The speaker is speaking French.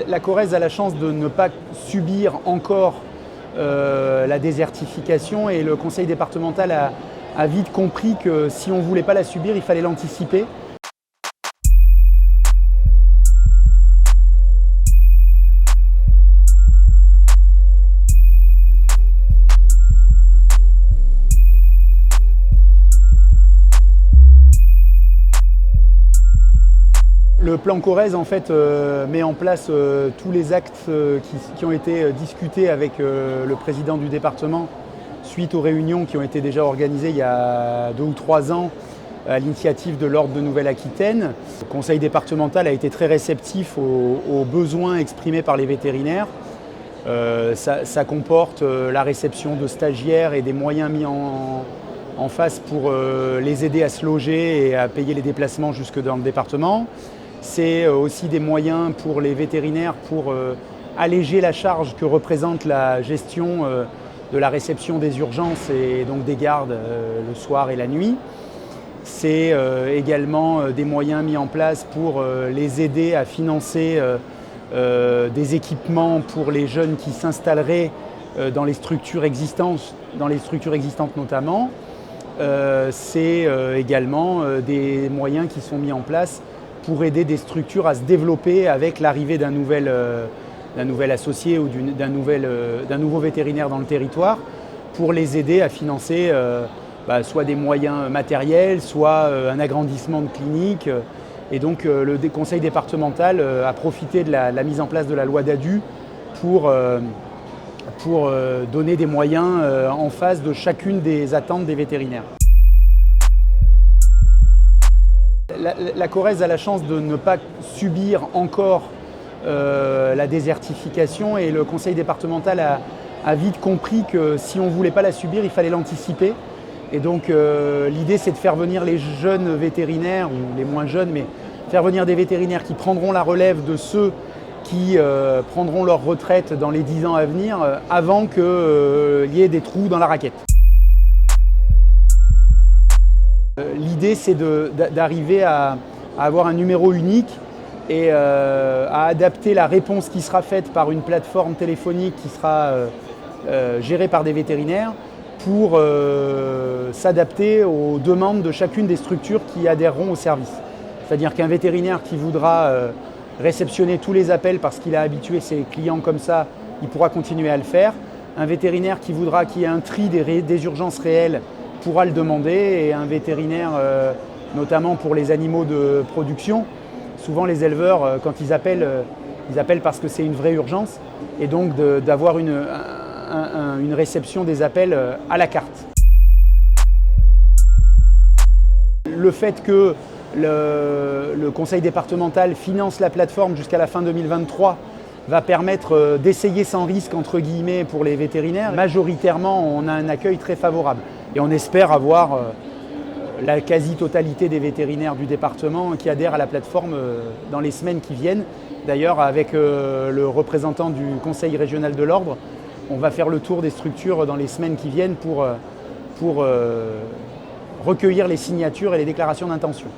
La Corrèze a la chance de ne pas subir encore la désertification et le conseil départemental a vite compris que si on ne voulait pas la subir, il fallait l'anticiper. Le plan Corrèze en fait met en place tous les actes qui ont été discutés avec le président du département suite aux réunions qui ont été déjà organisées il y a 2 ou 3 ans à l'initiative de l'Ordre de Nouvelle-Aquitaine. Le conseil départemental a été très réceptif aux besoins exprimés par les vétérinaires. Ça comporte la réception de stagiaires et des moyens mis en face pour les aider à se loger et à payer les déplacements jusque dans le département. C'est aussi des moyens pour les vétérinaires pour alléger la charge que représente la gestion de la réception des urgences et donc des gardes le soir et la nuit. C'est également des moyens mis en place pour les aider à financer des équipements pour les jeunes qui s'installeraient dans les structures existantes notamment. C'est également des moyens qui sont mis en place pour aider des structures à se développer avec l'arrivée d'un nouvel associé ou d'un nouveau vétérinaire dans le territoire, pour les aider à financer soit des moyens matériels, soit un agrandissement de cliniques. Et donc le conseil départemental a profité de la mise en place de la loi Dadu pour donner des moyens en face de chacune des attentes des vétérinaires. La Corrèze a la chance de ne pas subir encore la désertification et le conseil départemental a vite compris que si on ne voulait pas la subir, il fallait l'anticiper. Et donc l'idée c'est de faire venir les jeunes vétérinaires, ou les moins jeunes, mais faire venir des vétérinaires qui prendront la relève de ceux qui prendront leur retraite dans les 10 ans à venir avant qu'il y ait des trous dans la raquette. L'idée c'est d'arriver à avoir un numéro unique et à adapter la réponse qui sera faite par une plateforme téléphonique qui sera gérée par des vétérinaires pour s'adapter aux demandes de chacune des structures qui adhéreront au service. C'est-à-dire qu'un vétérinaire qui voudra réceptionner tous les appels parce qu'il a habitué ses clients comme ça, il pourra continuer à le faire. Un vétérinaire qui voudra qu'il y ait un tri des urgences réelles pourra le demander, et un vétérinaire, notamment pour les animaux de production, souvent les éleveurs, quand ils appellent parce que c'est une vraie urgence, et donc d'avoir une réception des appels à la carte. Le fait que le conseil départemental finance la plateforme jusqu'à la fin 2023 va permettre d'essayer sans risque, entre guillemets, pour les vétérinaires. Majoritairement, on a un accueil très favorable et on espère avoir la quasi-totalité des vétérinaires du département qui adhèrent à la plateforme dans les semaines qui viennent. D'ailleurs, avec le représentant du conseil régional de l'ordre, on va faire le tour des structures dans les semaines qui viennent pour recueillir les signatures et les déclarations d'intention.